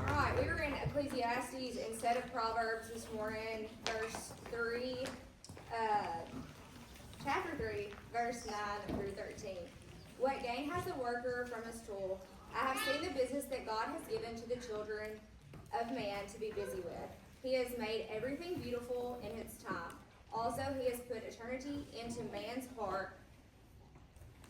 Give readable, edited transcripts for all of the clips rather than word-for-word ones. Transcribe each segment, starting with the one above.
Alright, we were in Ecclesiastes instead of Proverbs this morning, verse 3, chapter 3, verse 9 through 13. What gain has the worker from his tool? I have seen the business that God has given to the children of man to be busy with. He has made everything beautiful in its time. Also, he has put eternity into man's heart,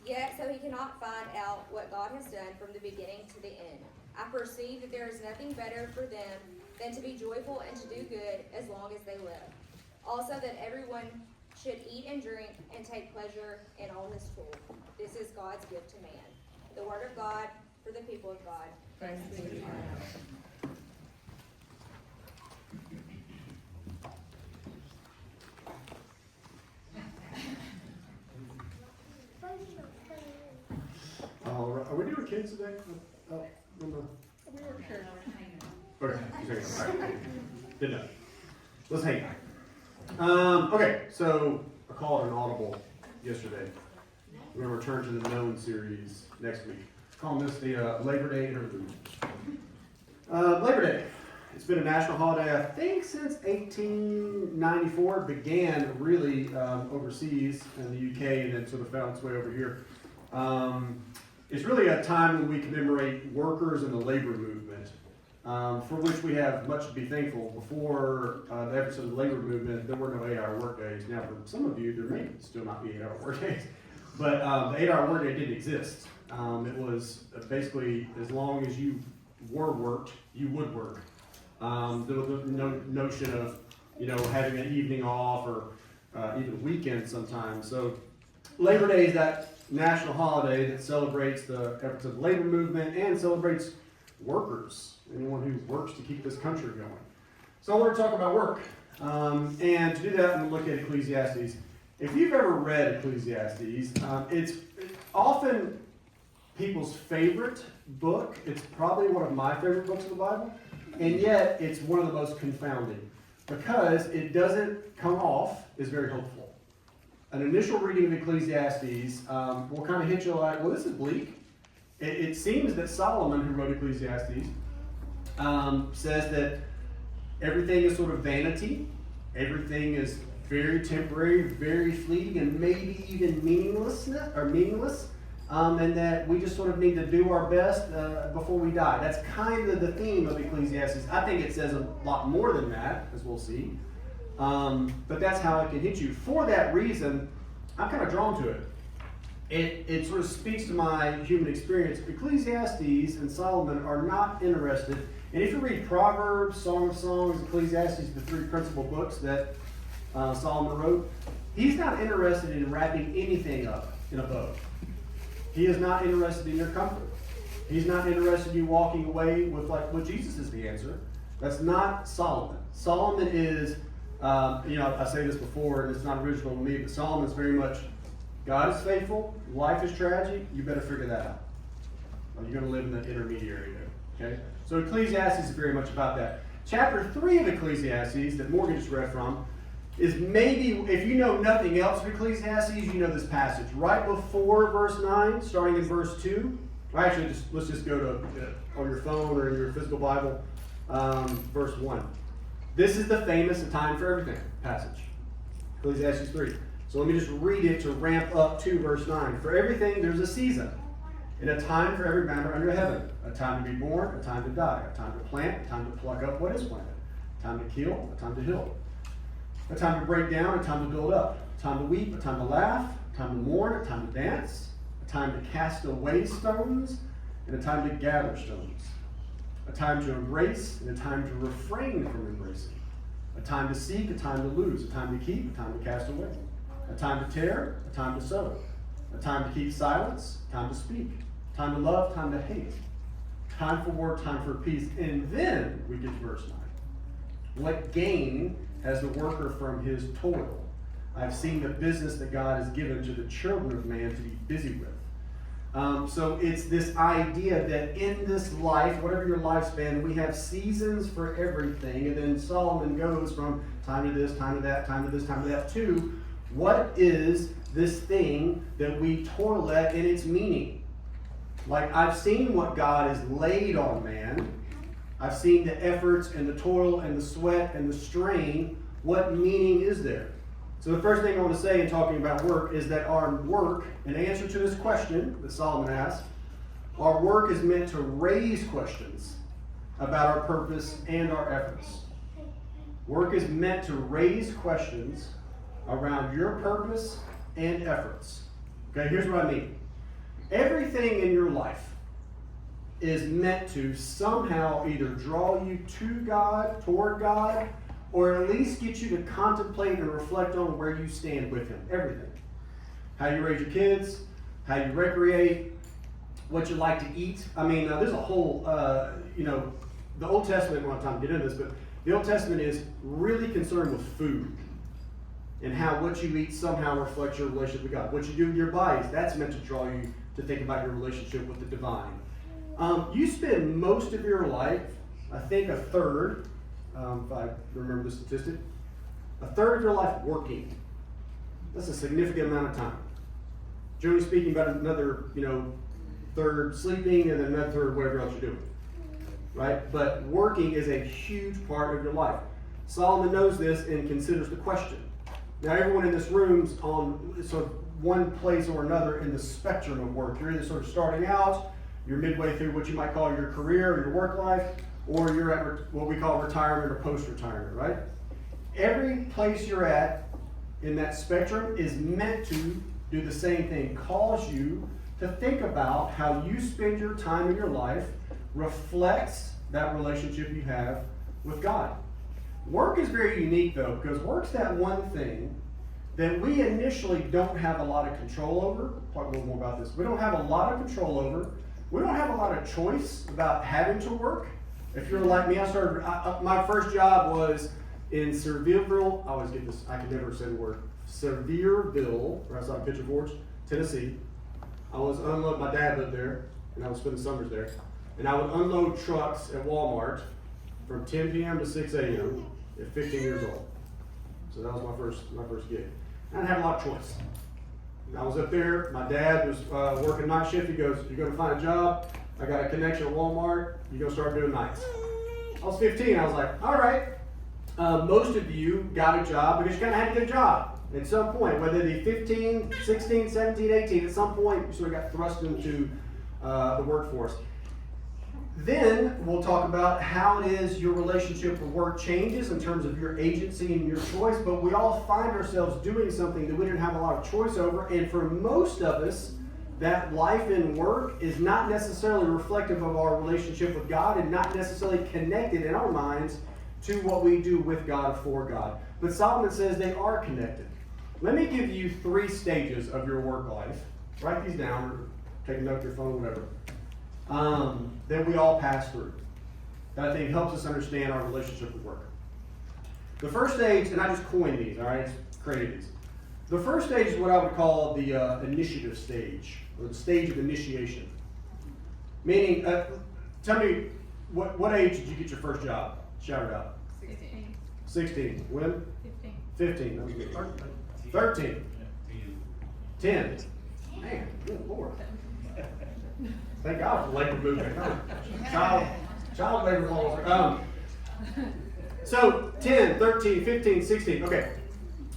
yet so he cannot find out what God has done from the beginning to the end. I perceive that there is nothing better for them than to be joyful and to do good as long as they live. Also, that everyone should eat and drink and take pleasure in all his toil. This is God's gift to man. The word of God for the people of God. Thanks be to God. All right. Are we doing kids today? Okay, just hang on. All right. Did that. Let's hang on. Okay, so I called an audible yesterday. We're going to return to the Known series next week. Calling this the Labor Day Interlude. Labor Day. It's been a national holiday, I think, since 1894. It began really overseas in the UK and then sort of found its way over here. It's really a time when we commemorate workers in the labor movement, for which we have much to be thankful. Before the efforts of the labor movement, there were no 8-hour work days. Now, for some of you, there may still not be 8-hour work days, but the 8-hour work day didn't exist. It was basically as long as you were worked, you would work. There was no notion of, having an evening off or even a weekend sometimes. So Labor Day is that national holiday that celebrates the efforts of the labor movement and celebrates workers, anyone who works to keep this country going. So I want to talk about work. And to do that, I'm going to look at Ecclesiastes. If you've ever read Ecclesiastes, it's often people's favorite book. It's probably one of my favorite books of the Bible. And yet, it's one of the most confounding because it doesn't come off as very hopeful. An initial reading of Ecclesiastes will kind of hit you like, well, this is bleak. It seems that Solomon, who wrote Ecclesiastes, says that everything is sort of vanity. Everything is very temporary, very fleeting, and maybe even meaningless. And that we just sort of need to do our best before we die. That's kind of the theme of Ecclesiastes. I think it says a lot more than that, as we'll see. But that's how it can hit you. For that reason, I'm kind of drawn to it. It sort of speaks to my human experience. Ecclesiastes and Solomon are not interested. And if you read Proverbs, Song of Songs, Ecclesiastes, the three principal books that Solomon wrote, he's not interested in wrapping anything up in a bow. He is not interested in your comfort. He's not interested in you walking away with well, Jesus is the answer. That's not Solomon. Solomon is, I say this before, and it's not original to me, but Solomon is very much, God is faithful, life is tragic, you better figure that out. Or you're going to live in the intermediary there. Okay? So Ecclesiastes is very much about that. Chapter 3 of Ecclesiastes, that Morgan just read from, is maybe, if you know nothing else of Ecclesiastes, you know this passage. Right before verse 9, starting in verse 2. Or actually, let's just go to, on your phone or in your physical Bible, verse 1. This is the famous "a time for everything" passage. Ecclesiastes 3. So let me just read it to ramp up to verse 9. For everything there's a season, and a time for every matter under heaven. A time to be born, a time to die, a time to plant, a time to pluck up what is planted, a time to kill, a time to heal. A time to break down, a time to build up. A time to weep, a time to laugh. A time to mourn, a time to dance. A time to cast away stones, and a time to gather stones. A time to embrace, and a time to refrain from embracing. A time to seek, a time to lose. A time to keep, a time to cast away. A time to tear, a time to sow. A time to keep silence, a time to speak. A time to love, time to hate. Time for war, time for peace. And then we get to verse 9. What gain has the worker from his toil? I've seen the business that God has given to the children of man to be busy with. So it's this idea that in this life, whatever your lifespan, we have seasons for everything. And then Solomon goes from time to this, time to that, time to this, time to that, to what is this thing that we toil at in its meaning? Like, I've seen what God has laid on man. I've seen the efforts and the toil and the sweat and the strain. What meaning is there? So the first thing I want to say in talking about work is that our work, in answer to this question that Solomon asked, our work is meant to raise questions about our purpose and our efforts. Work is meant to raise questions around your purpose and efforts. Okay, here's what I mean. Everything in your life is meant to somehow either draw you to God, toward God, or at least get you to contemplate and reflect on where you stand with Him. Everything. How you raise your kids, how you recreate, what you like to eat. I mean, there's a whole, the Old Testament, we don't have time to get into this, but the Old Testament is really concerned with food and how what you eat somehow reflects your relationship with God. What you do with your bodies, that's meant to draw you to think about your relationship with the divine. You spend most of your life, I think a third, if I remember the statistic, a third of your life working. That's a significant amount of time. Generally speaking, about another, third sleeping and then another third whatever else you're doing. Right? But working is a huge part of your life. Solomon knows this and considers the question. Now, everyone in this room's on sort of one place or another in the spectrum of work. You're either sort of starting out, you're midway through what you might call your career or your work life, or you're at what we call retirement or post-retirement, right? Every place you're at in that spectrum is meant to do the same thing, cause you to think about how you spend your time in your life reflects that relationship you have with God. Work is very unique, though, because work's that one thing that we initially don't have a lot of control over. Talk a little more about this. We don't have a lot of control over. We don't have a lot of choice about having to work. If you're like me, my first job was in Sevierville. I always get this, I can never say the word. Sevierville, right outside Pigeon Forge, Tennessee. I was unloading, my dad lived there, and I would spend the summers there. And I would unload trucks at Walmart from 10 p.m. to 6 a.m. at 15 years old. So that was my first gig. I didn't have a lot of choice. And I was up there, my dad was working night shift. He goes, "You're going to find a job. I got a connection at Walmart. You're going to start doing nights." I was 15. I was like, all right. Most of you got a job because you kind of had to get a job at some point, whether it be 15, 16, 17, 18. At some point, you sort of got thrust into the workforce. Then we'll talk about how it is your relationship with work changes in terms of your agency and your choice, but we all find ourselves doing something that we didn't have a lot of choice over, and for most of us, that life in work is not necessarily reflective of our relationship with God and not necessarily connected in our minds to what we do with God or for God. But Solomon says they are connected. Let me give you 3 stages of your work life. Write these down or take a note on your phone, whatever. That we all pass through. That I think helps us understand our relationship with work. The first stage, and I just coined these, all right? Just created these. The first stage is what I would call the initiative stage, or the stage of initiation. Meaning, tell me, what age did you get your first job? Shout it out. 16. 16. When? 15. 15. That was good. 13. 10. Man, good Lord. Thank God for labor movement. Child labor laws. So 10, 13, 15, 16. Okay.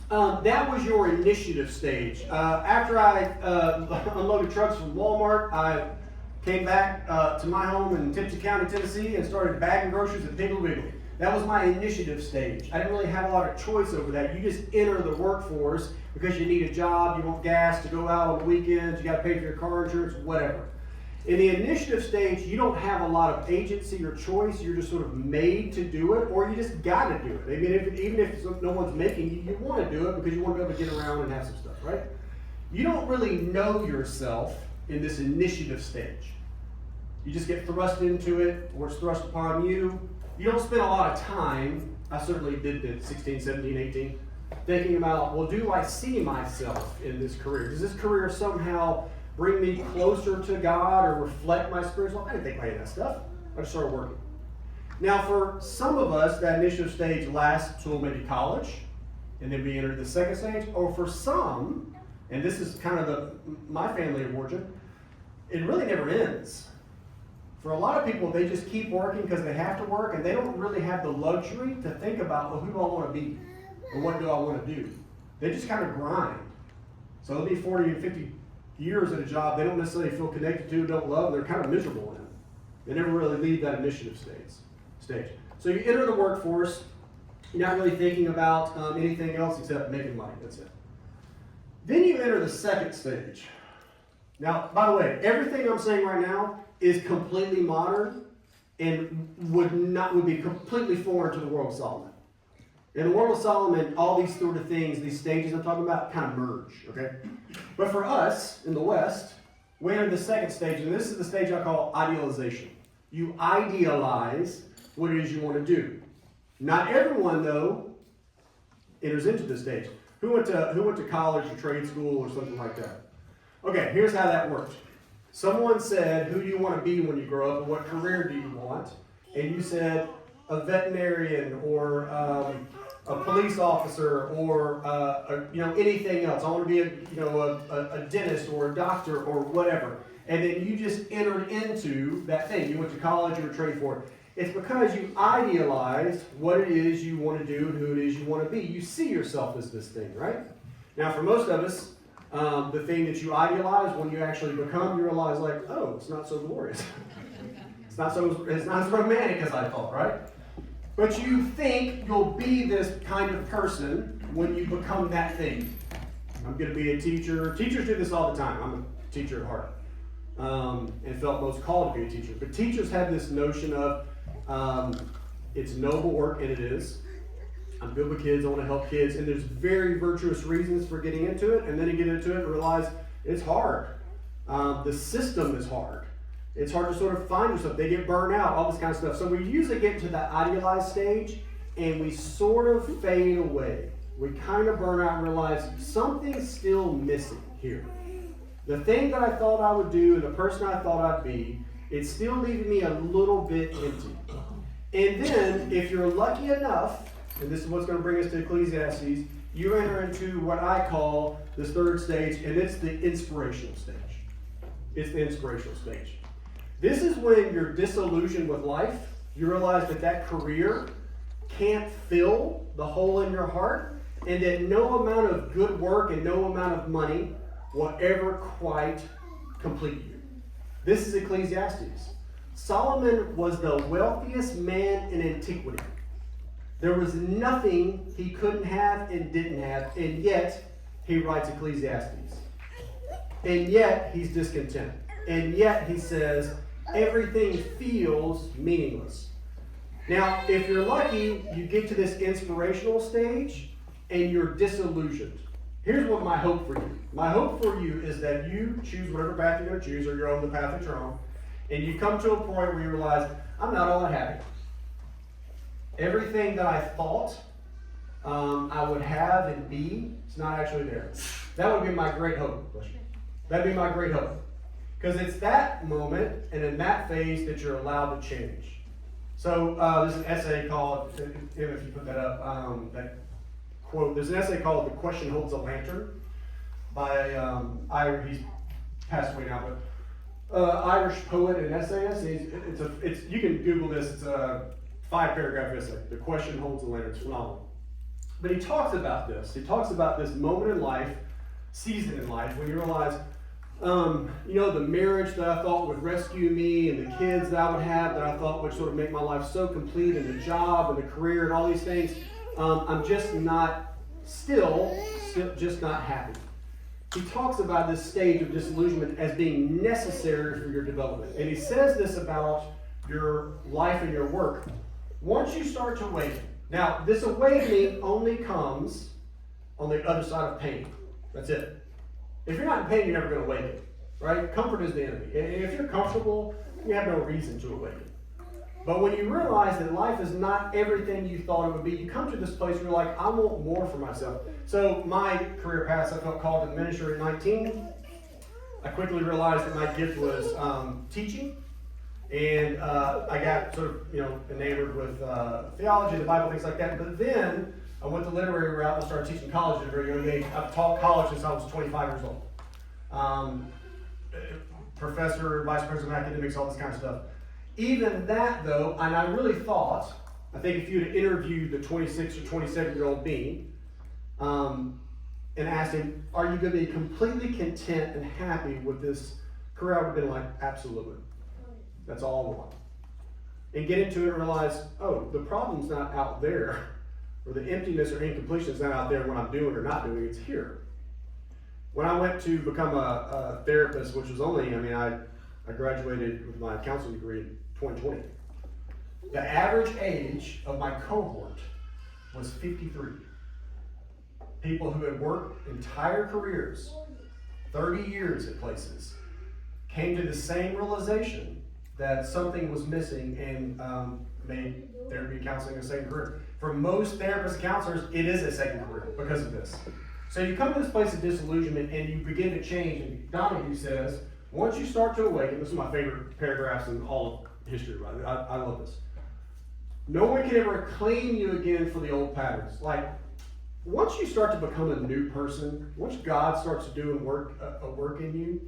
That was your initiative stage. After I unloaded trucks from Walmart, I came back to my home in Tipton County, Tennessee, and started bagging groceries at Piggly Wiggly. That was my initiative stage. I didn't really have a lot of choice over that. You just enter the workforce because you need a job, you want gas to go out on the weekends, you got to pay for your car insurance, whatever. In the initiative stage, you don't have a lot of agency or choice. You're just sort of made to do it, or you just got to do it. I mean, even if no one's making you, you want to do it because you want to be able to get around and have some stuff, right? You don't really know yourself in this initiative stage. You just get thrust into it, or it's thrust upon you. You don't spend a lot of time, I certainly did at 16, 17, 18, thinking about, well, do I see myself in this career? Does this career somehow bring me closer to God or reflect my spiritual life? I didn't think about any of that stuff. I just started working. Now, for some of us, that initial stage lasts till maybe college, and then we enter the second stage. Or for some, and this is kind of my family of origin, it really never ends. For a lot of people, they just keep working because they have to work, and they don't really have the luxury to think about, well, who do I want to be? Or what do I want to do? They just kind of grind. So they'll be 40 and 50 years at a job they don't necessarily feel connected to, don't love, they're kind of miserable in it. They never really leave that initiative stage. So you enter the workforce, you're not really thinking about anything else except making money, that's it. Then you enter the second stage. Now, by the way, everything I'm saying right now is completely modern and would be completely foreign to the world of Solomon. In the world of Solomon, all these sort of things, these stages I'm talking about, kind of merge, okay? But for us, in the West, we enter the second stage, and this is the stage I call idealization. You idealize what it is you want to do. Not everyone, though, enters into this stage. Who went to college or trade school or something like that? Okay, here's how that worked. Someone said, who do you want to be when you grow up, and what career do you want? And you said, a veterinarian or a police officer or anything else. I want to be a dentist or a doctor or whatever. And then you just entered into that thing. You went to college or trade for it. It's because you idealize what it is you want to do and who it is you want to be. You see yourself as this thing, right? Now, for most of us, the thing that you idealize, when you actually become, you realize, like, oh, it's not so glorious. It's not as romantic as I thought, right? But you think you'll be this kind of person when you become that thing. I'm going to be a teacher. Teachers do this all the time. I'm a teacher at heart, and felt most called to be a teacher. But teachers have this notion of it's noble work, and it is. I'm good with kids. I want to help kids, and there's very virtuous reasons for getting into it. And then you get into it and realize it's hard. The system is hard. It's hard to sort of find yourself. They get burned out, all this kind of stuff. So we usually get to that idealized stage, and we sort of fade away. We kind of burn out and realize something's still missing here. The thing that I thought I would do and the person I thought I'd be, it's still leaving me a little bit empty. And then, if you're lucky enough, and this is what's going to bring us to Ecclesiastes, you enter into what I call this third stage, and it's the inspirational stage. It's the inspirational stage. This is when you're disillusioned with life. You realize that career can't fill the hole in your heart, and that no amount of good work and no amount of money will ever quite complete you. This is Ecclesiastes. Solomon was the wealthiest man in antiquity. There was nothing he couldn't have and didn't have, and yet he writes Ecclesiastes. And yet he's discontent. And yet he says, everything feels meaningless. Now, if you're lucky, you get to this inspirational stage and you're disillusioned. Here's what my hope for you. My hope for you is that you choose whatever path you're going to choose, or you're on the path that you're on, and you come to a point where you realize, I'm not all that happy. Everything that I thought I would have and be, it's not actually there. That would be my great hope. That'd be my great hope. Because it's that moment and in that phase that you're allowed to change. So there's an essay called, if you put that up, that quote, there's an essay called "The Question Holds a Lantern" by he's passed away now, but Irish poet and essayist. You can Google this. It's a 5-paragraph essay. "The Question Holds a Lantern." It's phenomenal. But he talks about this. He talks about this moment in life, season in life, when you realize, the marriage that I thought would rescue me, and the kids that I would have that I thought would sort of make my life so complete, and the job and the career and all these things, I'm just not, still just not happy. He talks about this stage of disillusionment as being necessary for your development. And he says this about your life and your work. Once you start to awaken, now this awakening only comes on the other side of pain. That's it. If you're not in pain, you're never going to awaken, right? Comfort is the enemy. And if you're comfortable, you have no reason to awaken. But when you realize that life is not everything you thought it would be, you come to this place where you're like, I want more for myself. So my career path, I felt called to ministry at 19. I quickly realized that my gift was teaching. And I got sort of, enamored with theology, the Bible, things like that. But then I went the literary route and started teaching college at a very young age. I've taught college since I was 25 years old. professor, vice president of academics, all this kind of stuff. Even that though, and I really thought, I think if you'd have interviewed the 26 or 27-year-old me, and asked him, are you going to be completely content and happy with this career? I would have been like, absolutely. That's all I want. And get into it and realize, oh, the problem's not out there, or the emptiness or incompletion is not out there when I'm doing or not doing, it's here. When I went to become a therapist, which was only, I graduated with my counseling degree in 2020. The average age of my cohort was 53. People who had worked entire careers, 30 years at places, came to the same realization that something was missing and made therapy and counseling a second career. For most therapists and counselors, it is a second career because of this. So you come to this place of disillusionment and you begin to change, and Donahue says, once you start to awaken, this is my favorite paragraphs in all of history, right? I love this. No one can ever claim you again for the old patterns. Like, once you start to become a new person, once God starts to do a work in you,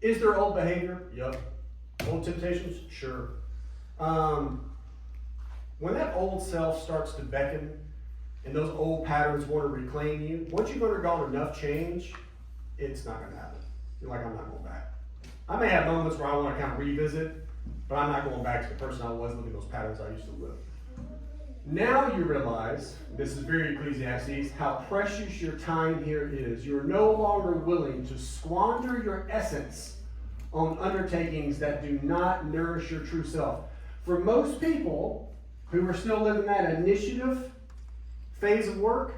is there old behavior? Yep. Old temptations? Sure. When that old self starts to beckon and those old patterns want to reclaim you, once you've undergone enough change, it's not going to happen. You're like, I'm not going back. I may have moments where I want to kind of revisit, but I'm not going back to the person I was living those patterns I used to live. Now you realize, this is very Ecclesiastes, how precious your time here is. You're no longer willing to squander your essence on undertakings that do not nourish your true self. For most people who are still living that initiative phase of work,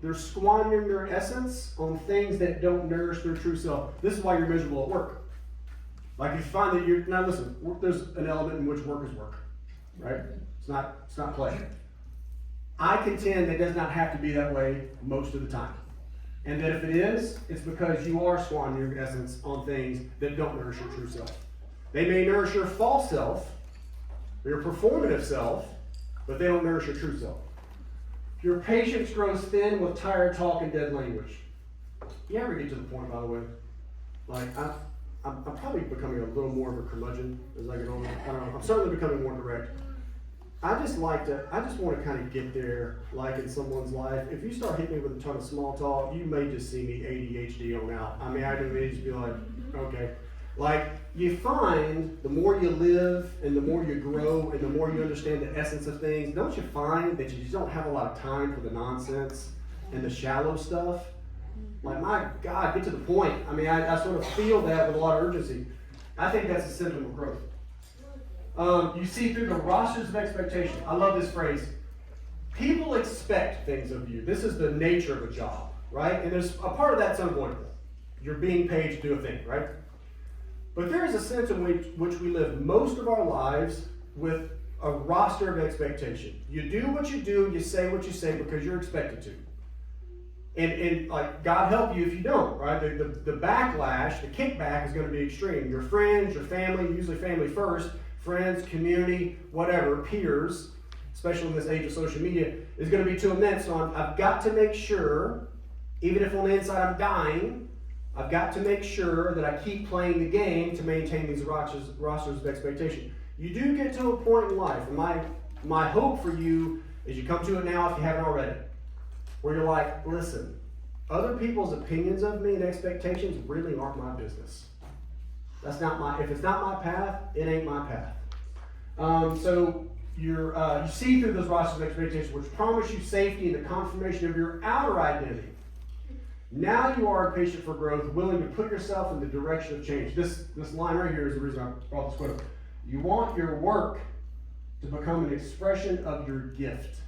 they're squandering their essence on things that don't nourish their true self. This is why you're miserable at work. Like you find that you're, now listen, there's an element in which work is work, right? It's not pleasure. I contend that it does not have to be that way most of the time. And that if it is, it's because you are squandering your essence on things that don't nourish your true self. They may nourish your false self, your performative self, but they don't nourish your true self. Your patience grows thin with tired talk and dead language. You ever get to the point, by the way, like I'm probably becoming a little more of a curmudgeon as I get older. I don't know. I'm certainly becoming more direct. I just want to kind of get there, like in someone's life. If you start hitting me with a ton of small talk, you may just see me ADHD on out. I may just be like, okay. Like, you find the more you live and the more you grow and the more you understand the essence of things, don't you find that you just don't have a lot of time for the nonsense and the shallow stuff? Like, my God, get to the point. I sort of feel that with a lot of urgency. I think that's a symptom of growth. You see through the rosters of expectation. I love this phrase. People expect things of you. This is the nature of a job, right? And there's a part of that's unavoidable. You're being paid to do a thing, right? But there is a sense in which we live most of our lives with a roster of expectation. You do what you do, you say what you say because you're expected to. And like, God help you if you don't, right? The backlash, the kickback is going to be extreme. Your friends, your family, usually family first, friends, community, whatever, peers, especially in this age of social media, is going to be too immense. So I've got to make sure, even if on the inside I'm dying, I've got to make sure that I keep playing the game to maintain these rosters of expectation. You do get to a point in life, and my hope for you is you come to it now if you haven't already, where you're like, listen, other people's opinions of me and expectations really aren't my business. If it's not my path, it ain't my path. So you see through those rosters of expectations, which promise you safety and the confirmation of your outer identity. Now you are impatient for growth, willing to put yourself in the direction of change. This line right here is the reason I brought this quote up. You want your work to become an expression of your gift.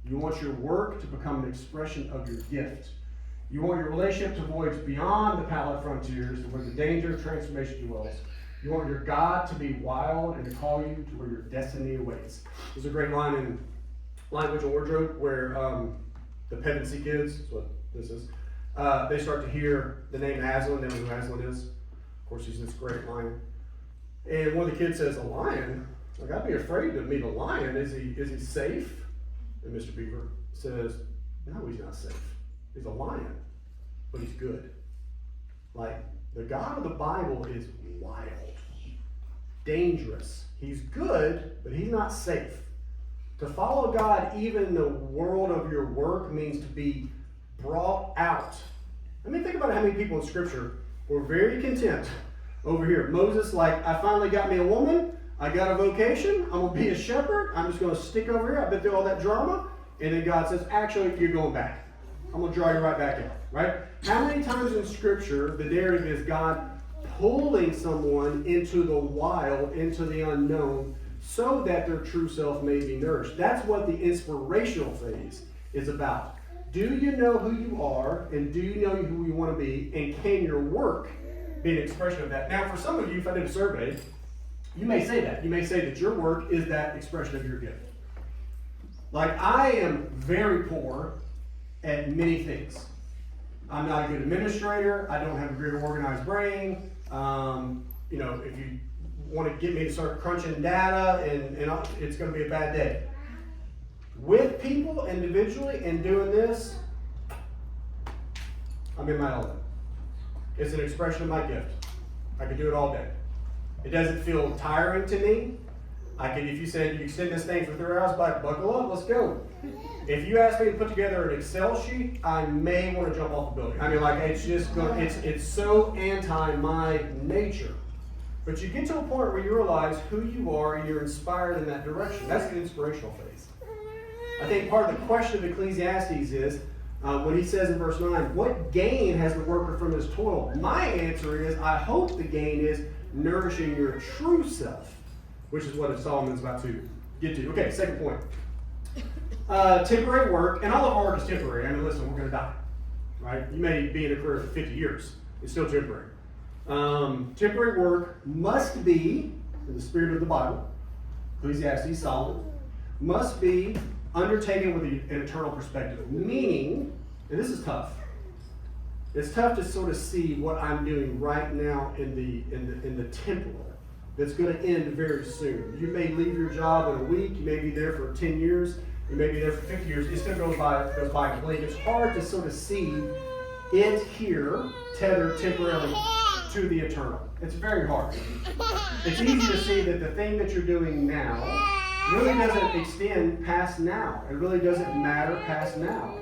You want your work to become an expression of your gift. You want your relationship to voyage beyond the pallid frontiers to where the danger of transformation dwells. You want your God to be wild and to call you to where your destiny awaits. There's a great line in Language and Wardrobe where the Pevensey kids, that's what this is, they start to hear the name Aslan. They know who Aslan is. Of course, he's this great lion. And one of the kids says, a lion? Like, I'd be afraid to meet a lion. Is he safe? And Mr. Beaver says, no, he's not safe. He's a lion, but he's good. Like, the God of the Bible is wild. dangerous. He's good, but he's not safe. To follow God, even in the world of your work, means to be brought out. I mean, think about how many people in Scripture were very content over here. Moses, like, I finally got me a woman. I got a vocation. I'm going to be a shepherd. I'm just going to stick over here. I've been through all that drama. And then God says, actually, you're going back. I'm going to draw you right back in. Right? How many times in Scripture the narrative is God pulling someone into the wild, into the unknown, so that their true self may be nourished? That's what the inspirational phase is about. Do you know who you are, and do you know who you want to be, and can your work be an expression of that? Now, for some of you, if I did a survey, you may say that. You may say that your work is that expression of your gift. Like, I am very poor at many things. I'm not a good administrator. I don't have a very organized brain. If you want to get me to start crunching data, and it's going to be a bad day. With people individually and doing this, I'm in my element. It's an expression of my gift. I could do it all day. It doesn't feel tiring to me. If you said you extend this thing for 3 hours, buckle up, let's go. If you ask me to put together an Excel sheet, I may want to jump off the building. I mean, like, it's just it's so anti my nature. But you get to a point where you realize who you are and you're inspired in that direction. That's the inspirational phase. I think part of the question of Ecclesiastes is, when he says in verse 9, what gain has the worker from his toil? My answer is, I hope the gain is nourishing your true self, which is what Solomon's about to get to. Okay, second point. Temporary work, and all of our work is temporary. I mean, listen, we're going to die, right? You may be in a career for 50 years. It's still temporary. Temporary work must be, in the spirit of the Bible, Ecclesiastes, Solomon, must be undertaken with an eternal perspective. Meaning, and this is tough. It's tough to sort of see what I'm doing right now in the temporal that's going to end very soon. You may leave your job in a week. You may be there for 10 years. You may be there for 50 years. It still goes by completely. It's hard to sort of see it here tethered temporarily to the eternal. It's very hard. It's easy to see that the thing that you're doing now really doesn't extend past now. It really doesn't matter past now.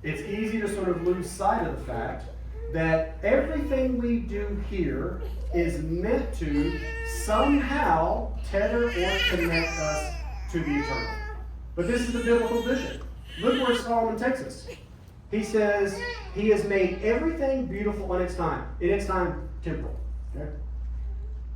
It's easy to sort of lose sight of the fact that everything we do here is meant to somehow tether or connect us to the eternal. But this is the biblical vision. Look where Solomon takes us. He says, he has made everything beautiful in its time. In its time, temporal. Okay?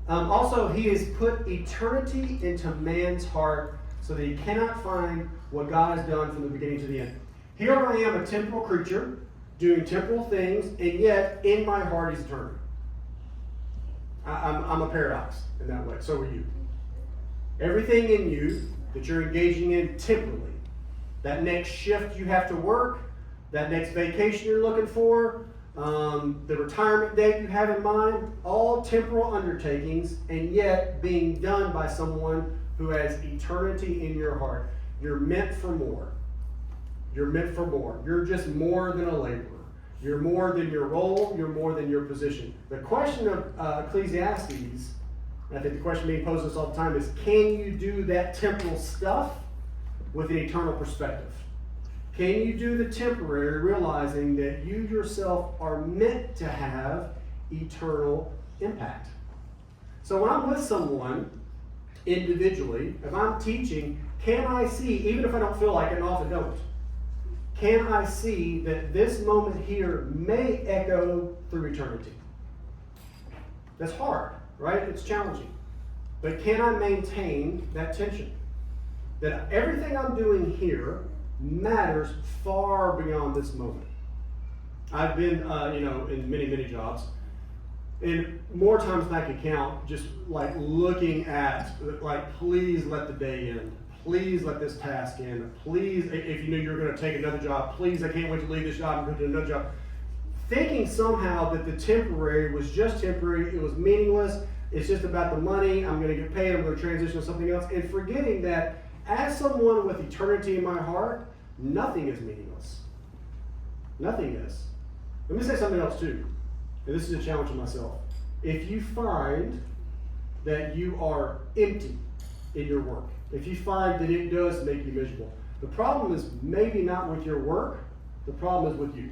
Also, he has put eternity into man's heart so that he cannot find what God has done from the beginning to the end. Here I am, a temporal creature, doing temporal things, and yet in my heart he's eternal. I'm a paradox in that way. So are you. Everything in you that you're engaging in temporally, that next shift you have to work, that next vacation you're looking for, the retirement date you have in mind, all temporal undertakings, and yet being done by someone who has eternity in your heart. You're meant for more. You're meant for more. You're just more than a laborer. You're more than your role. You're more than your position. The question of Ecclesiastes, and I think the question being posed to us all the time, is can you do that temporal stuff with an eternal perspective? Can you do the temporary, realizing that you yourself are meant to have eternal impact? So when I'm with someone individually, if I'm teaching, can I see, even if I don't feel like it, and often don't, can I see that this moment here may echo through eternity? That's hard, right? It's challenging. But can I maintain that tension? That everything I'm doing here matters far beyond this moment. I've been, in many, many jobs, and more times than I can count, just like looking at, like, please let the day end. Please let this task end. Please, if you knew you were going to take another job, please, I can't wait to leave this job and go to another job. Thinking somehow that the temporary was just temporary, it was meaningless, it's just about the money, I'm going to get paid, I'm going to transition to something else, and forgetting that as someone with eternity in my heart, nothing is meaningless. Nothing is. Let me say something else too, and this is a challenge to myself. If you find that you are empty in your work, if you find that it does make you miserable, the problem is maybe not with your work, the problem is with you.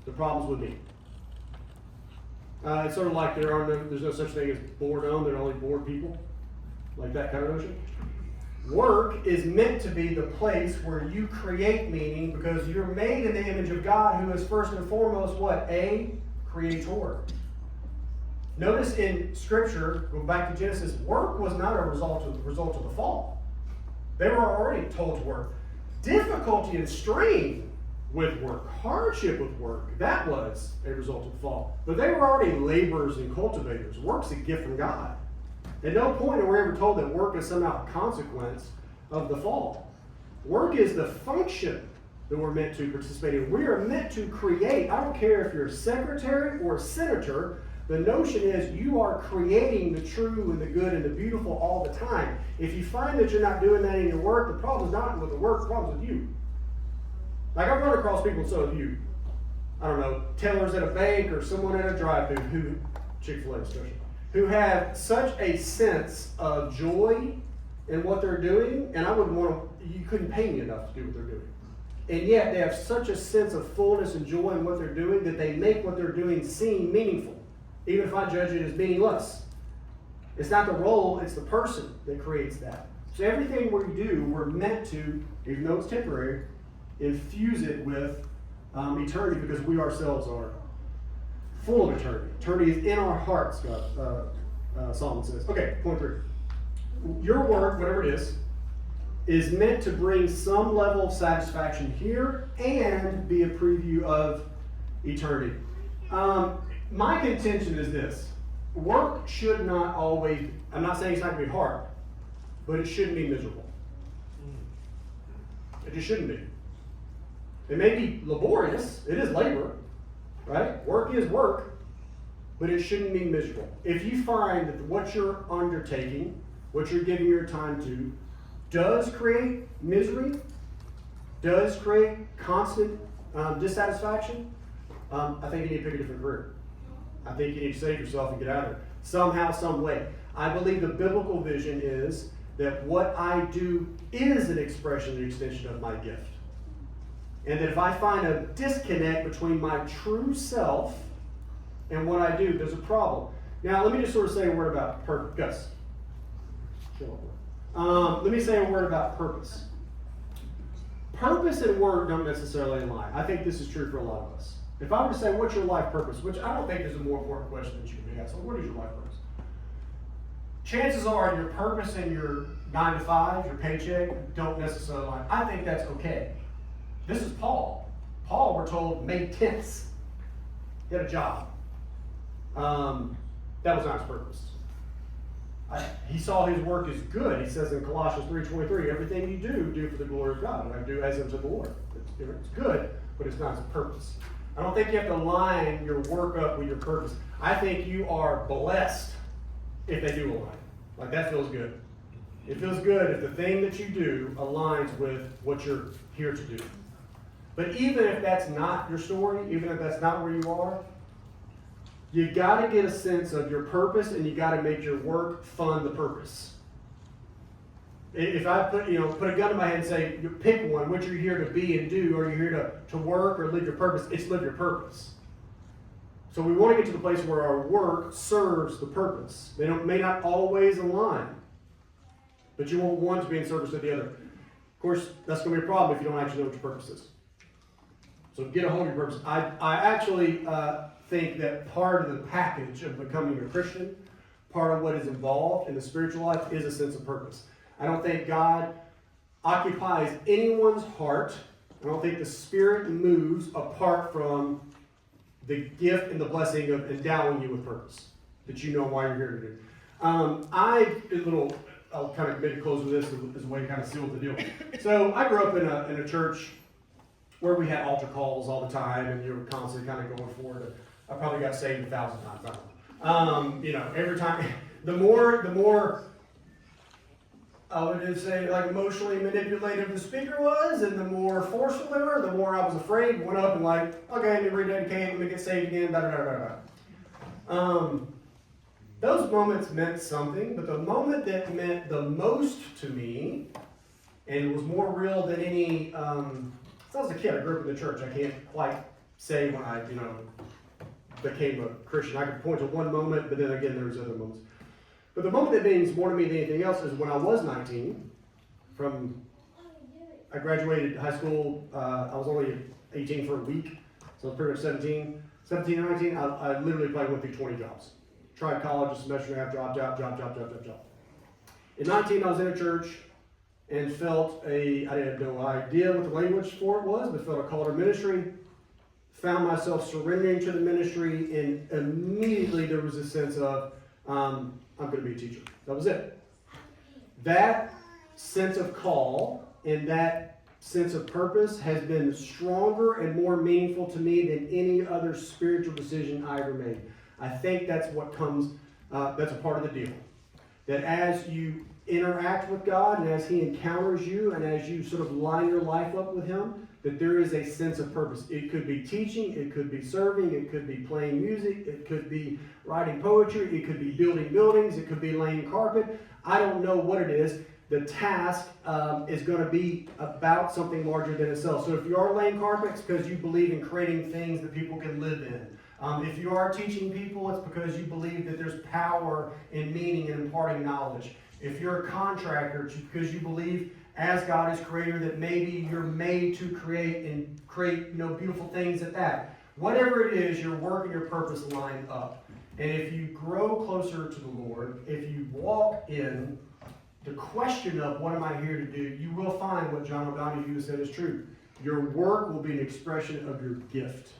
The problem's with me. It's sort of like there's no such thing as boredom, there are only bored people. Like that kind of notion. Work is meant to be the place where you create meaning because you're made in the image of God, who is first and foremost what? A creator. Notice in Scripture, go back to Genesis, work was not a result of the fall. They were already told to work. Difficulty and strain with work, hardship with work, that was a result of the fall. But they were already laborers and cultivators. Work's a gift from God. At no point are we ever told that work is somehow a consequence of the fall. Work is the function that we're meant to participate in. We are meant to create. I don't care if you're a secretary or a senator. The notion is you are creating the true and the good and the beautiful all the time. If you find that you're not doing that in your work, the problem is not with the work, the problem is with you. Like I've run across people, so have you. I don't know, tellers at a bank or someone at a drive-thru who, Chick-fil-A especially, who have such a sense of joy in what they're doing, and I wouldn't want to, you couldn't pay me enough to do what they're doing. And yet they have such a sense of fullness and joy in what they're doing that they make what they're doing seem meaningful, even if I judge it as meaningless. It's not the role, it's the person that creates that. So everything we do, we're meant to, even though it's temporary, infuse it with eternity because we ourselves are full of eternity. Eternity is in our hearts, God, Solomon says. Okay, point 3. Your work, whatever it is meant to bring some level of satisfaction here and be a preview of eternity. My contention is this. Work should not always, I'm not saying it's not going to be hard, but it shouldn't be miserable. It just shouldn't be. It may be laborious. It is labor, right? Work is work, but it shouldn't be miserable. If you find that what you're undertaking, what you're giving your time to, does create misery, does create constant dissatisfaction, I think you need to pick a different career. I think you need to save yourself and get out of there. Somehow, some way. I believe the biblical vision is that what I do is an expression and extension of my gift. And that if I find a disconnect between my true self and what I do, there's a problem. Now, let me just sort of say a word about purpose. Gus. Let me say a word about purpose. Purpose and work don't necessarily align. I think this is true for a lot of us. If I were to say, what's your life purpose? Which I don't think is a more important question that you can be asked. So what is your life purpose? Chances are your purpose and your 9 to 5, your paycheck, don't necessarily align. I think that's okay. This is Paul. Paul, we're told, made tents. He had a job. That was not his purpose. He saw his work as good. He says in Colossians 3:23, everything you do for the glory of God. And I do as unto the Lord. It's good, but it's not his purpose. I don't think you have to line your work up with your purpose. I think you are blessed if they do align. Like that feels good. It feels good if the thing that you do aligns with what you're here to do. But even if that's not your story, even if that's not where you are, you got to get a sense of your purpose, and you got to make your work fund the purpose. If I put a gun to my head and say, you pick one, what you're here to be and do, are you here to work or live your purpose? It's live your purpose. So we want to get to the place where our work serves the purpose. They may not always align, but you want one to be in service to the other. Of course, that's going to be a problem if you don't actually know what your purpose is. So get a hold of your purpose. I actually think that part of the package of becoming a Christian, part of what is involved in the spiritual life is a sense of purpose. I don't think God occupies anyone's heart. I don't think the Spirit moves apart from the gift and the blessing of endowing you with purpose, that you know why you're here to do. I'll kind of maybe close with this as a way to kind of seal the deal. So I grew up in a church where we had altar calls all the time, and you were constantly kind of going forward. I probably got saved 1,000 times. I don't know. Every time, the more I would say like emotionally manipulative the speaker was, and the more forceful they were, the more I was afraid. Went up and like, okay, let me rededicate, let me get saved again. those moments meant something, but the moment that meant the most to me, and was more real than any, since I was a kid, I grew up in the church. I can't quite say when I, became a Christian. I could point to one moment, but then again, there's other moments. But the moment that means more to me than anything else is when I was 19. I graduated high school, I was only 18 for a week, so I was pretty much 17. 17 and 19, I literally probably went through 20 jobs. Tried college, a semester and a half, job. In 19, I was in a church and felt I had no idea what the language for it was, but felt a call to ministry. Found myself surrendering to the ministry, and immediately there was a sense of, I'm going to be a teacher. That was it. That sense of call and that sense of purpose has been stronger and more meaningful to me than any other spiritual decision I ever made. I think that's what comes, that's a part of the deal. That as you interact with God and as He encounters you and as you sort of line your life up with Him, that there is a sense of purpose. It could be teaching, it could be serving, it could be playing music, it could be writing poetry, it could be building buildings, it could be laying carpet. I don't know what it is. The task is going to be about something larger than itself. So if you are laying carpets, because you believe in creating things that people can live in. If you are teaching people, it's because you believe that there's power in meaning and imparting knowledge. If you're a contractor, it's because you believe, as God is creator, that maybe you're made to create beautiful things at that. Whatever it is, your work and your purpose line up. And if you grow closer to the Lord, if you walk in the question of what am I here to do, you will find what John O'Donohue said is true. Your work will be an expression of your gift.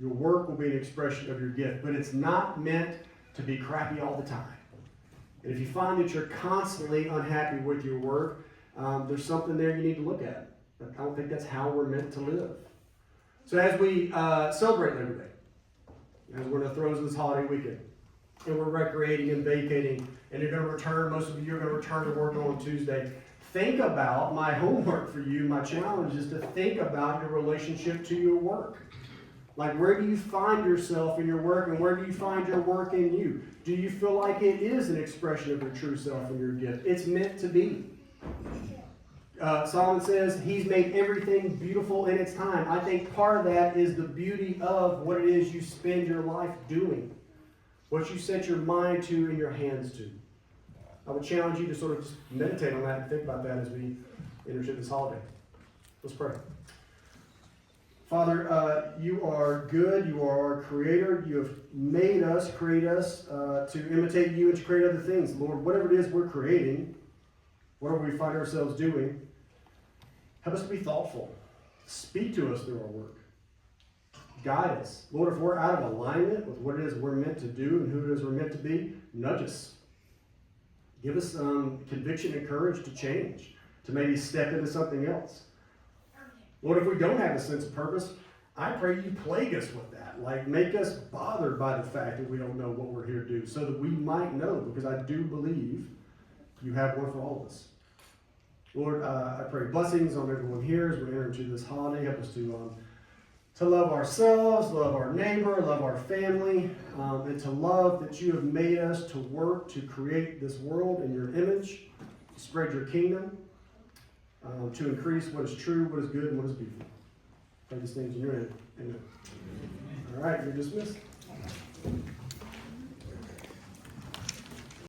Your work will be an expression of your gift, but it's not meant to be crappy all the time. And if you find that you're constantly unhappy with your work, there's something there you need to look at. But I don't think that's how we're meant to live. So as we celebrate Labor Day, as we're in the throes of this holiday weekend, and we're recreating and vacating, and you're going to return, most of you are going to return to work on Tuesday, think about, my homework for you, my challenge is to think about your relationship to your work. Like, where do you find yourself in your work, and where do you find your work in you? Do you feel like it is an expression of your true self and your gift? It's meant to be. Solomon says he's made everything beautiful in its time. I think part of that is the beauty of what it is you spend your life doing. What you set your mind to and your hands to. I would challenge you to sort of just meditate on that and think about that as we enter into this holiday. Let's pray. Father, you are good. You are our creator. You have made us, create us to imitate you and to create other things. Lord, whatever it is we're creating, whatever we find ourselves doing, help us to be thoughtful. Speak to us through our work. Guide us. Lord, if we're out of alignment with what it is we're meant to do and who it is we're meant to be, nudge us. Give us conviction and courage to change, to maybe step into something else. Lord, if we don't have a sense of purpose, I pray you plague us with that. Like, make us bothered by the fact that we don't know what we're here to do, so that we might know, because I do believe you have one for all of us. Lord, I pray blessings on everyone here as we enter into this holiday. Help us to love ourselves, love our neighbor, love our family, and to love that you have made us to work to create this world in your image, to spread your kingdom, to increase what is true, what is good, and what is beautiful. Pray these things in your name. Amen. All right, you're dismissed.